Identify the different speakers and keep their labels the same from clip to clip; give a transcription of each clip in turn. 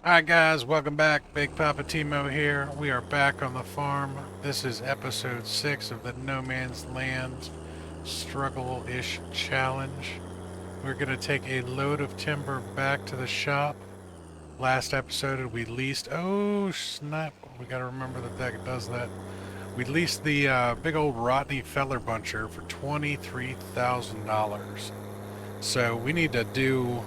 Speaker 1: Alright guys, welcome back. Poppa T-Mo here. We are back on the farm. This is episode 6 of the No Man's Land Struggle-ish Challenge. We're going to take a load of timber back to the shop. Last episode we leased... Oh snap, we got to remember that does that. We leased the big old Rodney Feller Buncher for $23,000. So we need to do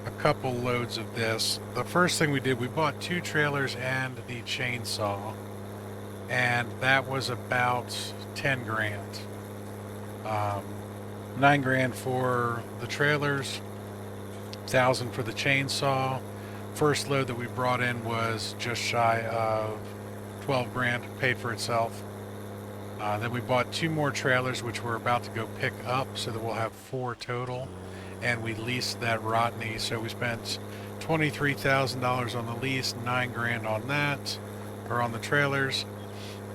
Speaker 1: a couple loads of this. The first thing we did, we bought 2 trailers and the chainsaw, and that was about 10 grand. Um, 9 grand for the trailers, 1,000 for the chainsaw. First load that we brought in was just shy of 12 grand, paid for itself. Then we bought 2 more trailers, which we're about to go pick up, so that we'll have 4 total. And we leased that Rodney, so we spent $23,000 on the lease, 9 grand on that, or on the trailers.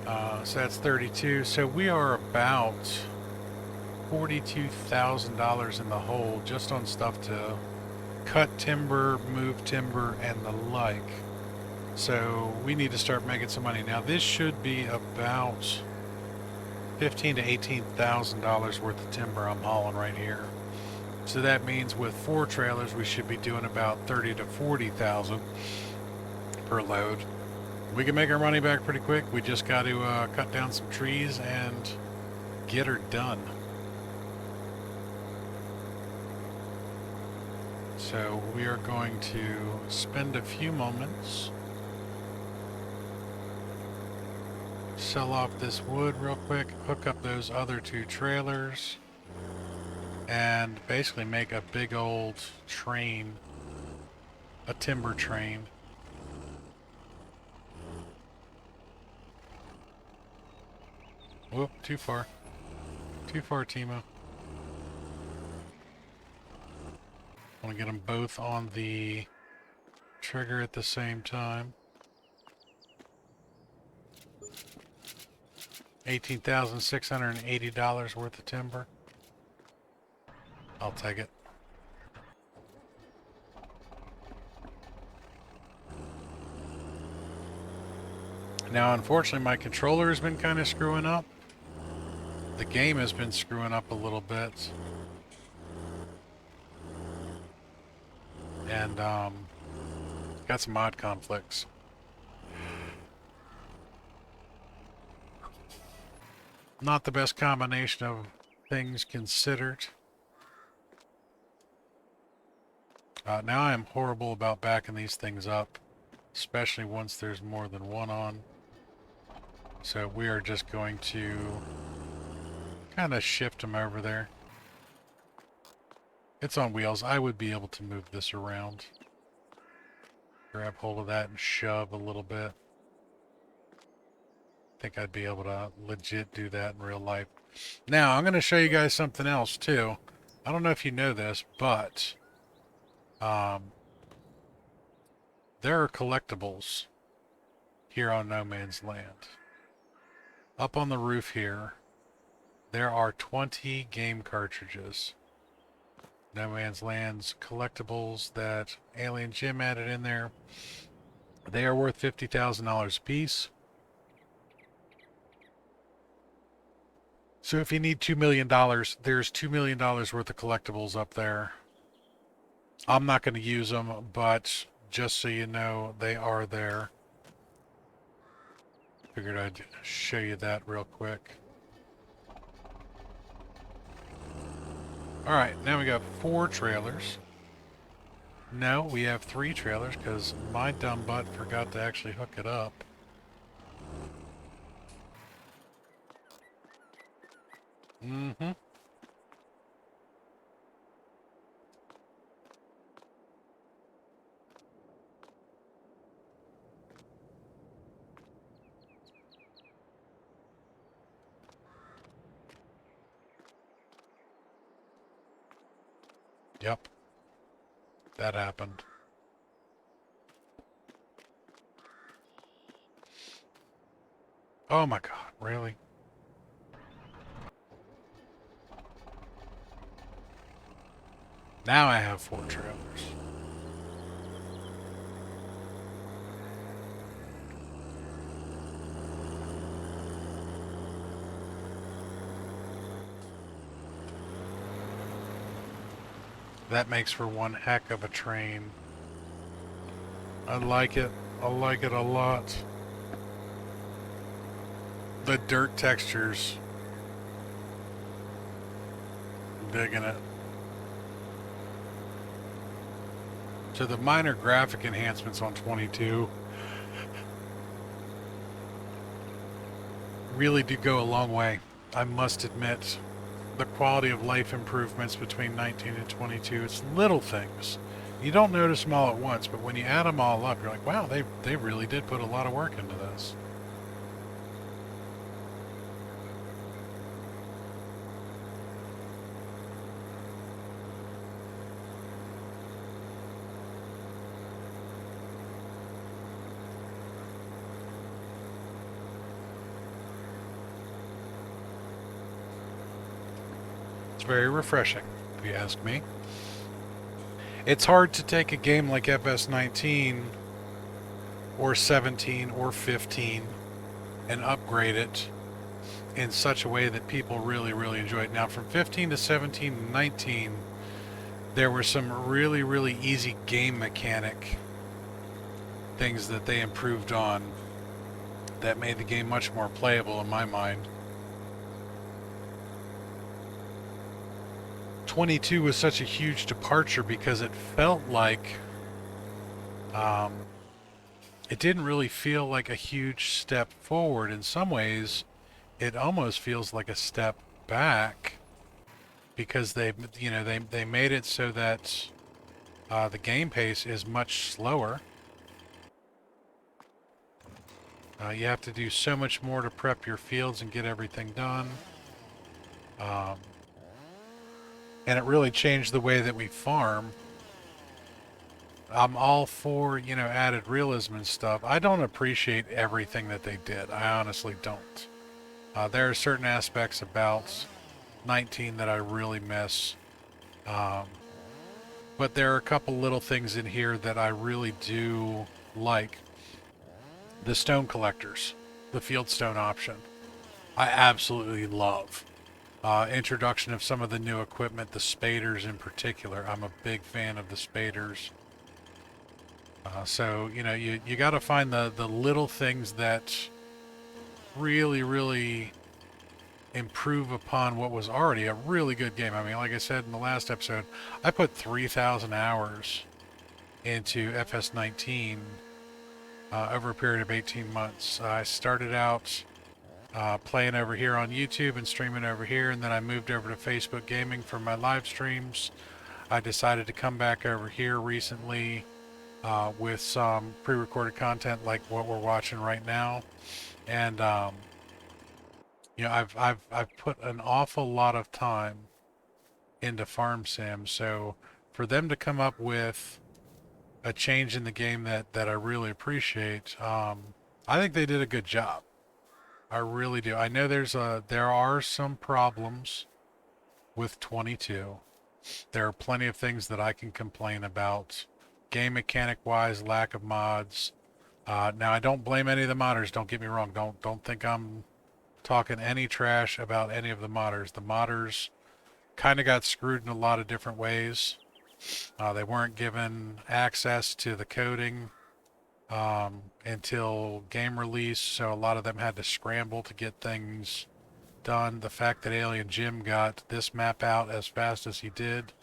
Speaker 1: So that's 32. So we are about $42,000 in the hole just on stuff to cut timber, move timber, and the like. So we need to start making some money. Now this should be about $15,000 to $18,000 worth of timber I'm hauling right here. So that means with 4 trailers, we should be doing about 30 to 40,000 per load. We can make our money back pretty quick. We just got to cut down some trees and get her done. So we are going to spend a few moments, sell off this wood real quick, hook up those other 2 trailers, and basically make a big old train, a timber train. Whoop, too far. Too far, T-Mo. I want to get them both on the trigger at the same time. $18,680 worth of timber. I'll take it. Now, unfortunately, my controller has been kind of screwing up. The game has been screwing up a little bit. And, got some odd conflicts. Not the best combination of things considered. Now I am horrible about backing these things up, especially once there's more than one on. So we are just going to kind of shift them over there. It's on wheels. I would be able to move this around. Grab hold of that and shove a little bit. I think I'd be able to legit do that in real life. Now, I'm going to show you guys something else, too. I don't know if you know this, but there are collectibles here on No Man's Land. Up on the roof here, there are 20 game cartridges. No Man's Land's collectibles that Alien Jim added in there. They are worth $50,000 a piece. So if you need $2 million, there's $2 million worth of collectibles up there. I'm not going to use them, but just so you know, they are there. Figured I'd show you that real quick. Alright, now we got 4 trailers. No, we have 3 trailers because my dumb butt forgot to actually hook it up. Mm-hmm. Yep. That happened. Oh my god, really? Now I have 4 trailers. That makes for one heck of a train. I like it. I like it a lot. The dirt textures. I'm digging it. So the minor graphic enhancements on 22 really do go a long way. I must admit, the quality of life improvements between 19 and 22, it's little things. You don't notice them all at once, but when you add them all up, you're like, wow, they really did put a lot of work into this. It's very refreshing, if you ask me. It's hard to take a game like FS19 or 17 or 15 and upgrade it in such a way that people really, really enjoy it. Now, from 15 to 17 and 19, there were some really, really easy game mechanic things that they improved on that made the game much more playable in my mind. 22 was such a huge departure because it felt like it didn't really feel like a huge step forward. In some ways, it almost feels like a step back because they made it so that the game pace is much slower. You have to do so much more to prep your fields and get everything done. Um, and it really changed the way that we farm. I'm all for, added realism and stuff. I don't appreciate everything that they did. I honestly don't. There are certain aspects about 19 that I really miss. Um, but there are a couple little things in here that I really do like. The stone collectors, the field stone option, I absolutely love. Introduction of some of the new equipment, the spaders in particular. I'm a big fan of the spaders. So, you got to find the little things that really, really improve upon what was already a really good game. I mean, like I said in the last episode, I put 3,000 hours into FS19 over a period of 18 months. I started out playing over here on YouTube and streaming over here, and then I moved over to Facebook Gaming for my live streams. I decided to come back over here recently with some pre-recorded content like what we're watching right now, and I've put an awful lot of time into Farm Sim, so for them to come up with a change in the game that I really appreciate, I think they did a good job. I really do. I know there are some problems with 22. There are plenty of things that I can complain about, game mechanic wise, lack of mods. Now I don't blame any of the modders. Don't get me wrong. Don't think I'm talking any trash about any of the modders. The modders kind of got screwed in a lot of different ways. They weren't given access to the coding until game release, so a lot of them had to scramble to get things done. The fact that Alien Jim got this map out as fast as he did,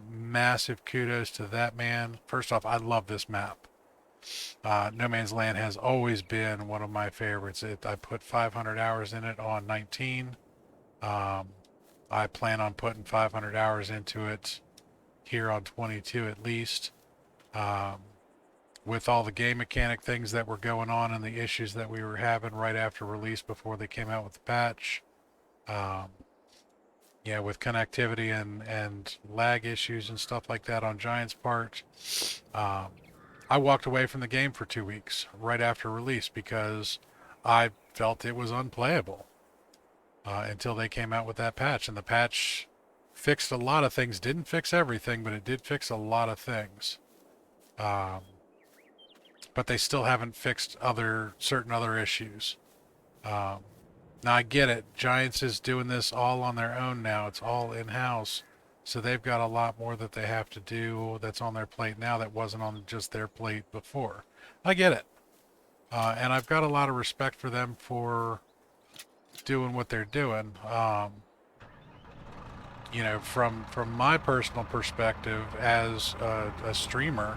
Speaker 1: massive kudos to that man. First off, I love this map. No Man's Land has always been one of my favorites. I put 500 hours in it on 19. I plan on putting 500 hours into it here on 22 at least. With all the game mechanic things that were going on and the issues that we were having right after release before they came out with the patch. With connectivity and lag issues and stuff like that on Giant's part. I walked away from the game for 2 weeks right after release because I felt it was unplayable until they came out with that patch. And the patch fixed a lot of things. Didn't fix everything, but it did fix a lot of things. But they still haven't fixed certain other issues. Now I get it. Giants is doing this all on their own now. It's all in-house. So they've got a lot more that they have to do that's on their plate now that wasn't on just their plate before. I get it. And I've got a lot of respect for them for doing what they're doing. You know, from my personal perspective as a streamer,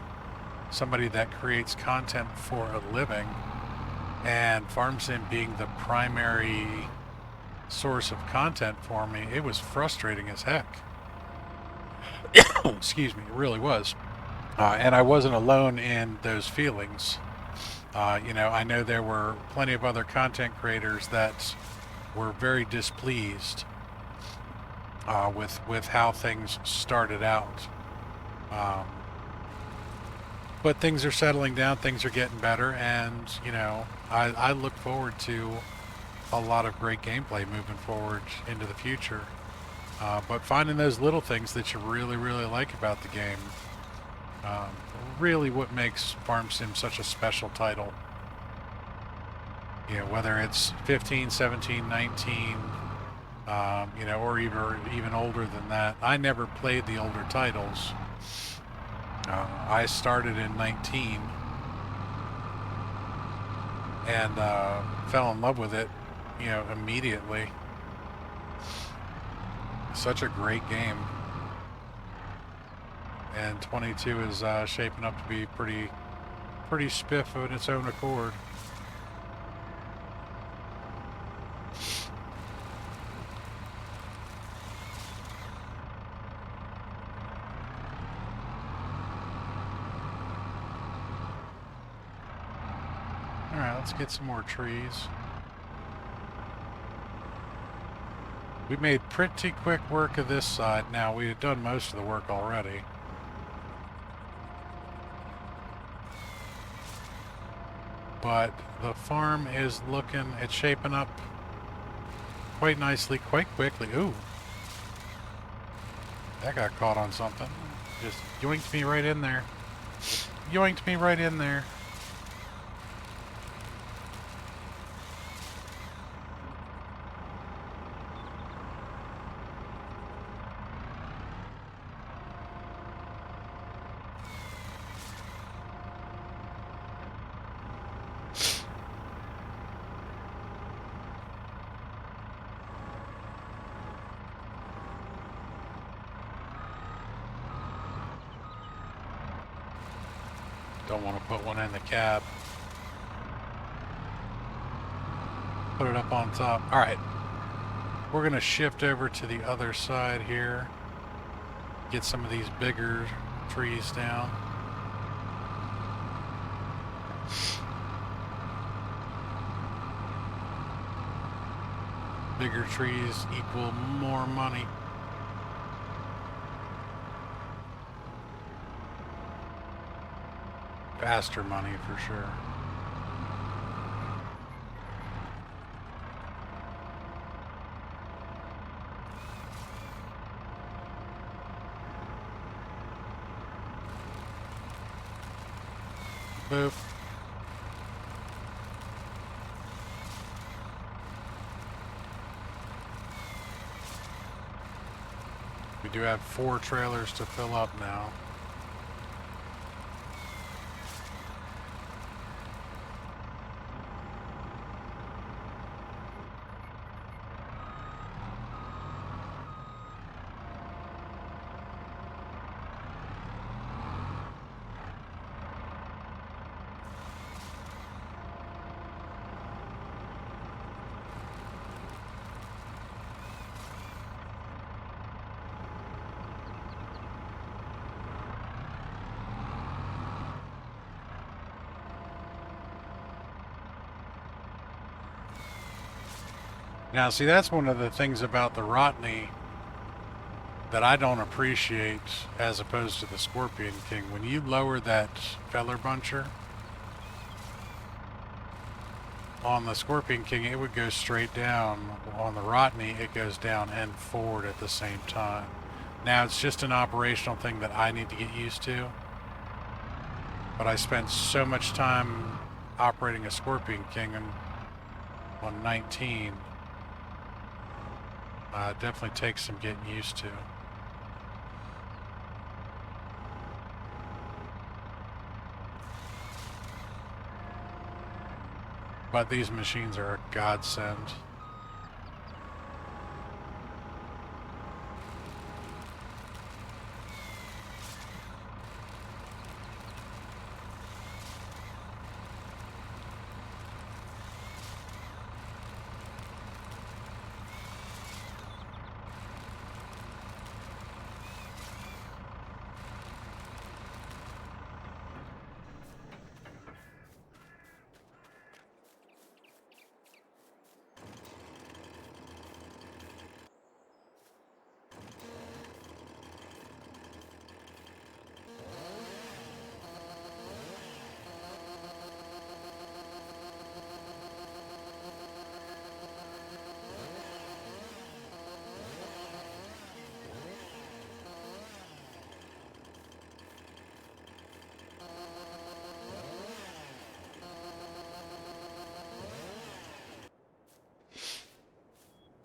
Speaker 1: somebody that creates content for a living, and farm sim being the primary source of content for me, it was frustrating as heck. Excuse me, it really was. And I wasn't alone in those feelings. You know, I know there were plenty of other content creators that were very displeased with how things started out. But things are settling down, things are getting better, and, you know, I look forward to a lot of great gameplay moving forward into the future. But finding those little things that you really, really like about the game, really what makes Farm Sim such a special title. You know, whether it's 15, 17, 19, you know, or even older than that. I never played the older titles. I started in 19 and fell in love with it, you know, immediately. Such a great game. And 22 is shaping up to be pretty spiff of its own accord. Alright, let's get some more trees. We made pretty quick work of this side. Now, we had done most of the work already. But the farm is looking, it's shaping up quite nicely, quite quickly. Ooh. That got caught on something. Just yoinked me right in there. Yoinked me right in there. Don't want to put one in the cab. Put it up on top. All right. We're going to shift over to the other side here. Get some of these bigger trees down. Bigger trees equal more money. Faster money for sure. Boop. We do have 4 trailers to fill up now. Now, see, that's one of the things about the Rotney that I don't appreciate as opposed to the Scorpion King. When you lower that feller buncher on the Scorpion King, it would go straight down. On the Rotney, it goes down and forward at the same time. Now, it's just an operational thing that I need to get used to. But I spent so much time operating a Scorpion King on 19. Definitely takes some getting used to. But these machines are a godsend.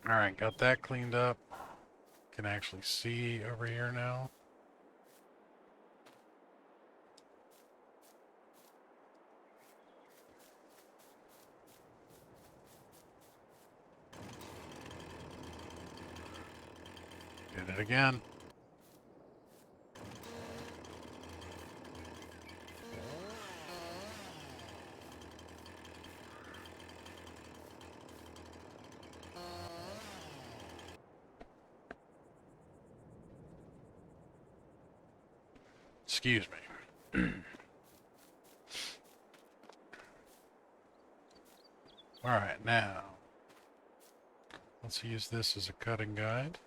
Speaker 1: Alright, got that cleaned up. Can actually see over here now. Did it again. Excuse me. Alright, now let's use this as a cutting guide.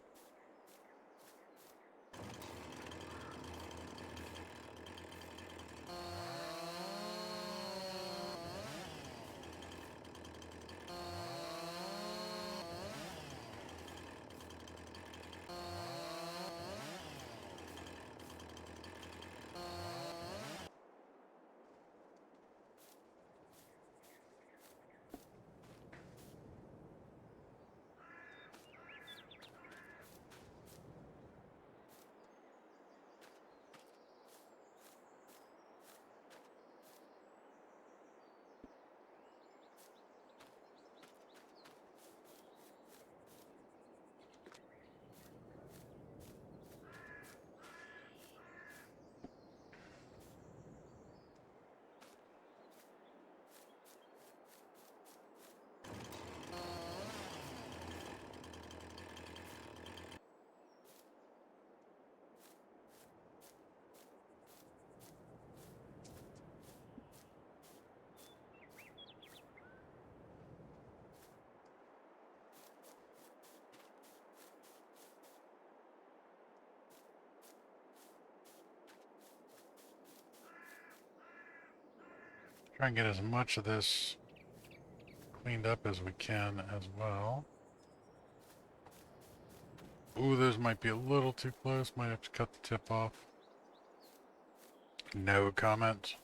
Speaker 1: Try and get as much of this cleaned up as we can as well. Ooh, those might be a little too close. Might have to cut the tip off. No comment.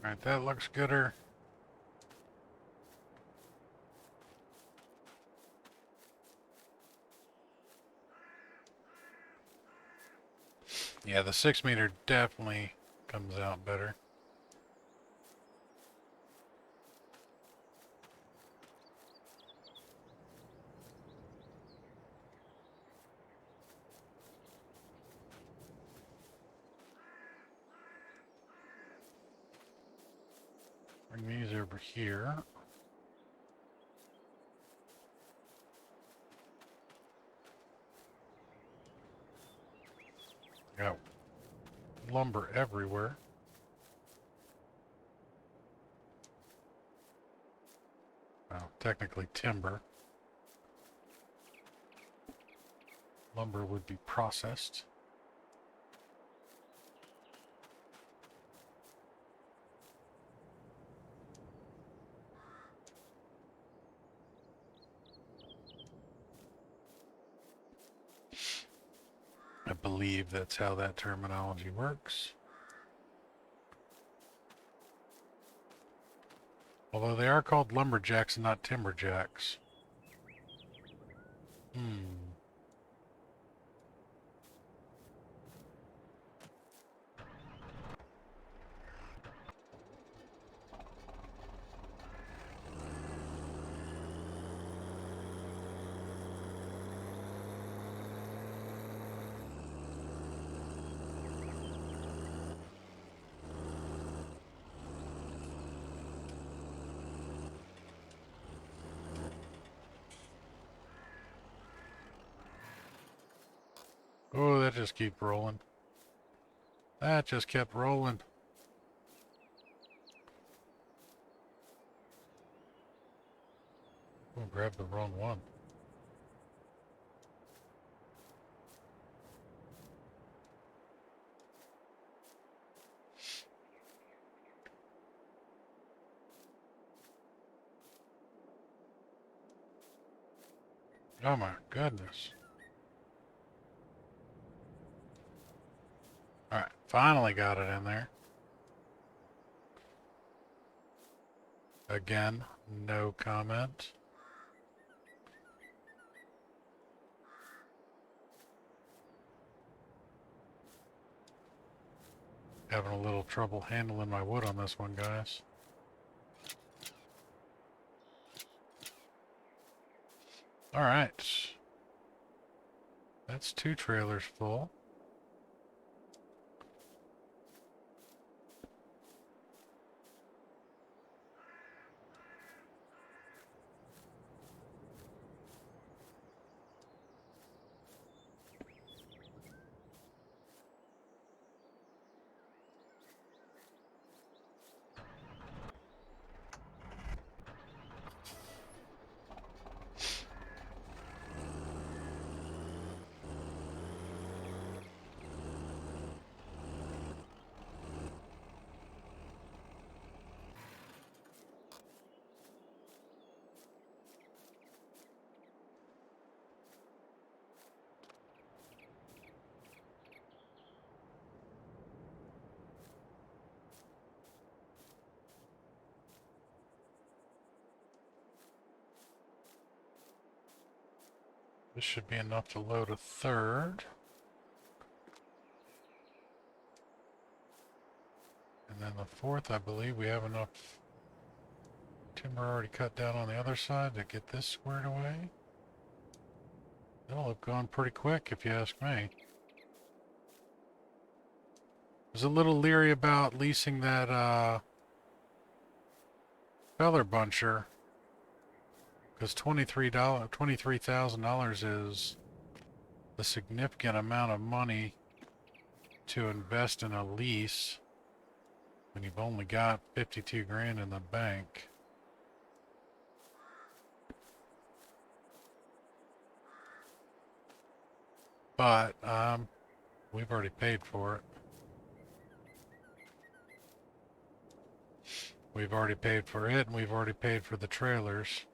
Speaker 1: Alright, that looks gooder. Yeah, the 6 meter definitely comes out better. Bring these over here. Got lumber everywhere. Well, technically timber. Lumber would be processed. believe that's how that terminology works. Although they are called lumberjacks and not timberjacks. Oh, that just keeps rolling. That just kept rolling. Oh, grabbed the wrong one. Oh my goodness. Alright, finally got it in there. Again, no comment. Having a little trouble handling my wood on this one, guys. Alright. That's 2 trailers full. This should be enough to load a third. And then the fourth, I believe we have enough timber already cut down on the other side to get this squared away. That'll have gone pretty quick if you ask me. I was a little leery about leasing that feather buncher, because $23,000 is a significant amount of money to invest in a lease when you've only got 52 grand in the bank. But we've already paid for it. We've already paid for it, and we've already paid for the trailers.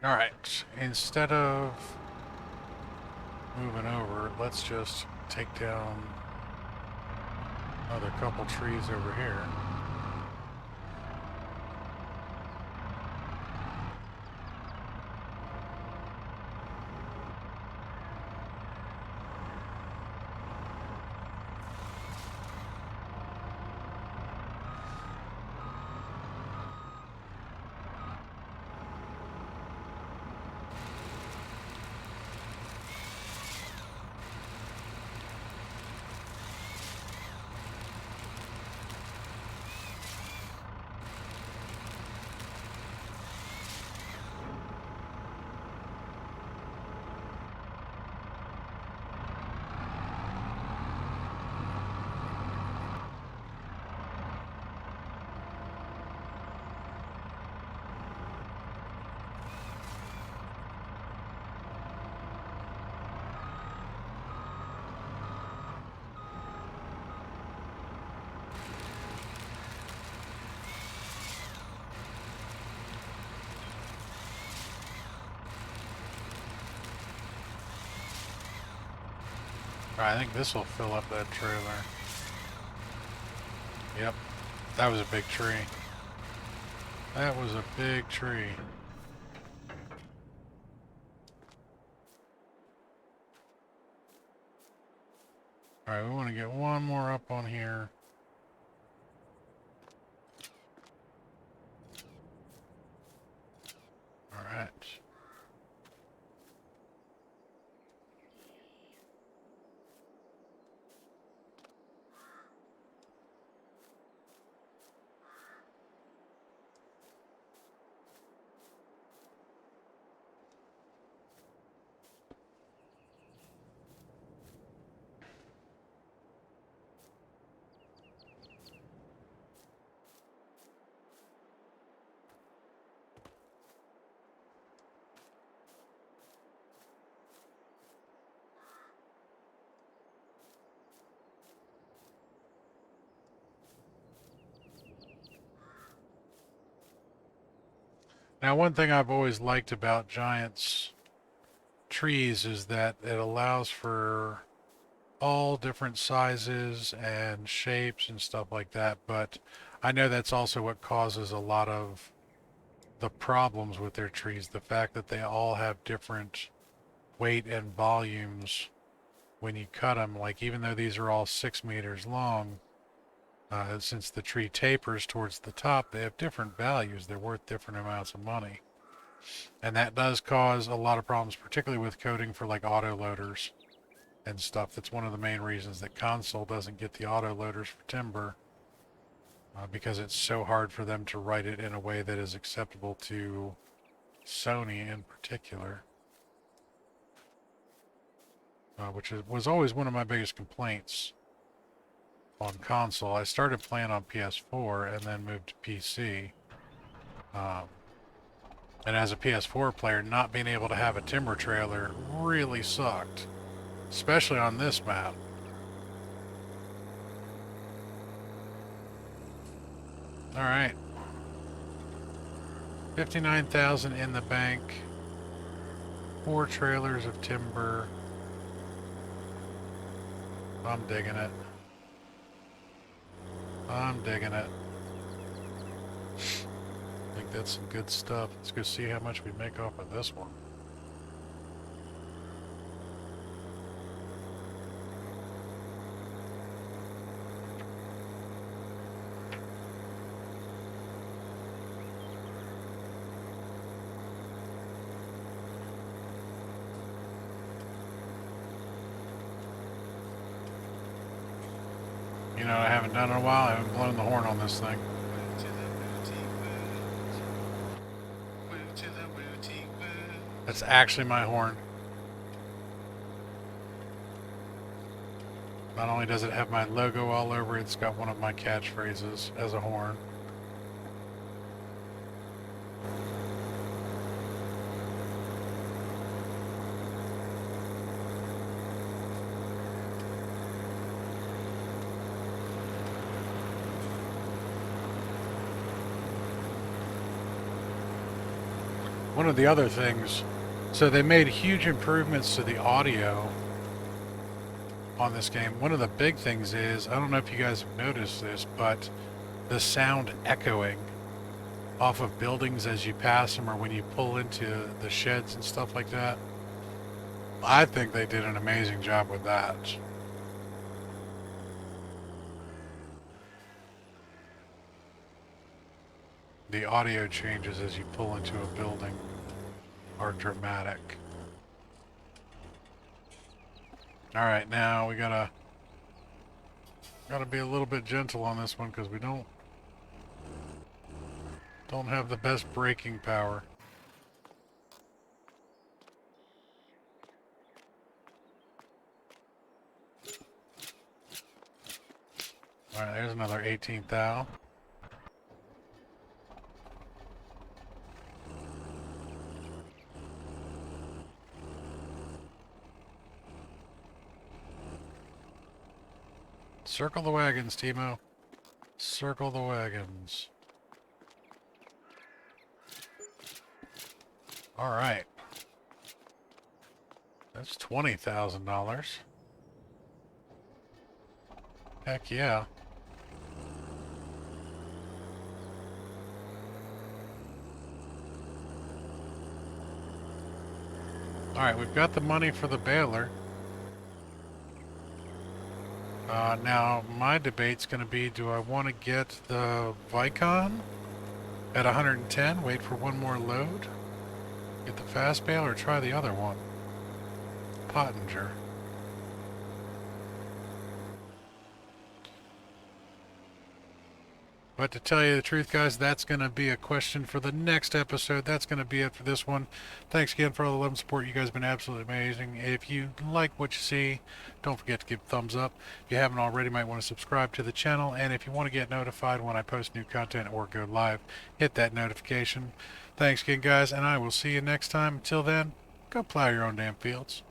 Speaker 1: Alright, instead of moving over, let's just take down another couple trees over here. Alright, I think this will fill up that trailer. Yep, that was a big tree. That was a big tree. Alright, we want to get one more up on here. Alright. Now, one thing I've always liked about Giant's trees is that it allows for all different sizes and shapes and stuff like that, but I know that's also what causes a lot of the problems with their trees, the fact that they all have different weight and volumes when you cut them. Like, even though these are all 6 meters long, since the tree tapers towards the top, they have different values. They're worth different amounts of money. And that does cause a lot of problems, particularly with coding for like auto loaders and stuff. That's one of the main reasons that Console doesn't get the auto loaders for timber, because it's so hard for them to write it in a way that is acceptable to Sony in particular, was always one of my biggest complaints on console. I started playing on PS4 and then moved to PC. And as a PS4 player, not being able to have a timber trailer really sucked, especially on this map. All right, 59,000 in the bank. 4 trailers of timber. I'm digging it. I'm digging it. I think that's some good stuff. Let's go see how much we make off of this one. You know, I haven't done it in a while. I haven't blown the horn on this thing. That's actually my horn. Not only does it have my logo all over it, it's got one of my catchphrases as a horn. One of the other things, so they made huge improvements to the audio on this game. One of the big things is, I don't know if you guys have noticed this, but the sound echoing off of buildings as you pass them or when you pull into the sheds and stuff like that. I think they did an amazing job with that. The audio changes as you pull into a building are dramatic. Alright, now we gotta be a little bit gentle on this one because we don't have the best braking power. Alright, there's another 18th thou. Circle the wagons, T-Mo. Circle the wagons. Alright. That's $20,000. Heck yeah. Alright, we've got the money for the baler. Now, my debate's going to be, do I want to get the Vicon at 110, wait for one more load, get the fast bale, or try the other one? Pottinger. But to tell you the truth, guys, that's going to be a question for the next episode. That's going to be it for this one. Thanks again for all the love and support. You guys have been absolutely amazing. If you like what you see, don't forget to give a thumbs up. If you haven't already, you might want to subscribe to the channel. And if you want to get notified when I post new content or go live, hit that notification. Thanks again, guys, and I will see you next time. Until then, go plow your own damn fields.